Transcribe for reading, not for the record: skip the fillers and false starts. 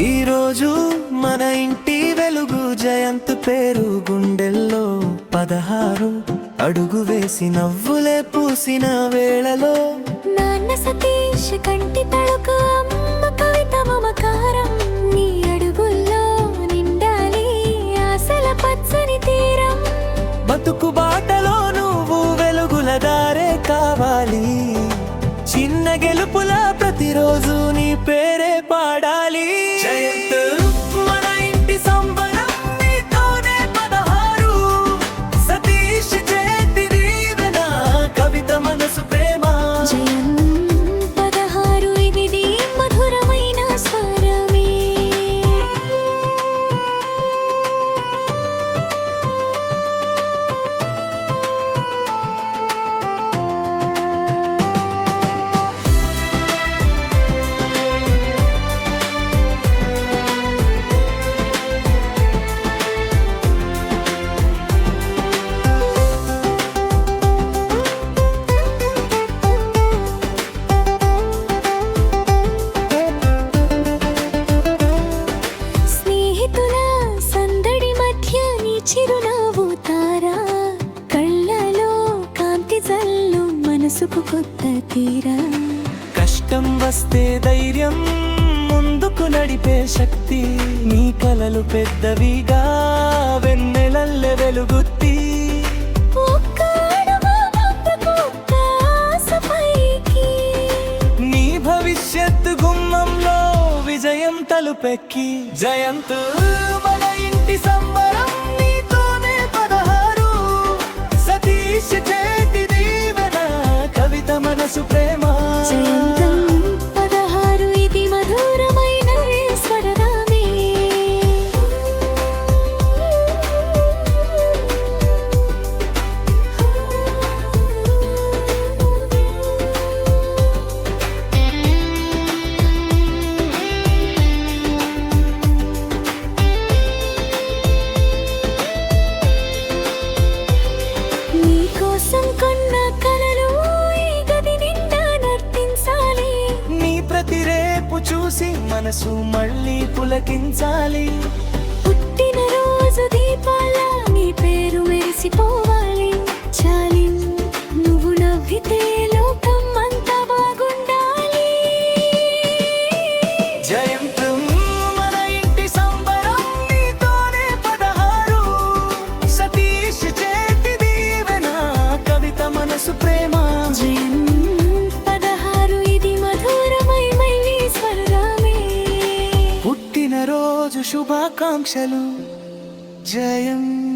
ఈరోజు మన ఇంటి వెలుగు జయంత్ పేరు గుండెల్లో 16 అడుగు వేసి నవ్వులే పూసిన వేళలో నాన్న సతీష్ కంటి తళుకు అమ్మ కవిత మమకారం నీ అడుగుల్లో నిండాలి ఆశల పచ్చని తీరం బతుకు బాటలో నువ్వు వెలుగుల దారే కావాలి చిన్న గెలుపుల ప్రతిరోజు నీ పేరే పాడాలి జయంత్ మన ఇంటి సంబరం నీతోనే 16 సతీష్ చేతి దీవెన కవిత మనసు ప్రేమ జయంత్ 16 ఇది మధురమైన స్వరమే చిరునవ్వు తారా కళ్ళలో కాంతి జల్లు మనసుకు కొత్త తీరా కష్టం వస్తే ధైర్యం ముందుకు నడిపే శక్తి నీ కలలు పెద్దవిగా వెన్నెలల్లె వెలుగుత్తి నీ భవిష్యత్తు గుమ్మంలో విజయం తలుపెక్కి జయంత్ మన ఇంటి సంబరం నీతోనే 16 సతీష్ చేతి దీవెన కవిత మనసు ప్రేమ జయంతం 16 ఇది మధురమైన స్వరమే నీకోసం కొన్న కలలు ఈ గది నిండా నర్తించాలి నీ ప్రతి రేపు చూసి మనసు మళ్ళీ పులకించాలి పుట్టిన రోజు దీపాల నీ పేరు మెరిసిపోవాలి చాలి నువ్వు నవ్వితే లోకం అంతా బాగుండాలి జయంత్ మన ఇంటి సంబరం నీతోనే 16 సతీష్ చేతి దీవెన కవిత మనసు ప్రేమ జయంత్ 16 ఇది మధురమైన స్వరమే పుట్టినరోజు శుభాకాంక్షలు జయంత్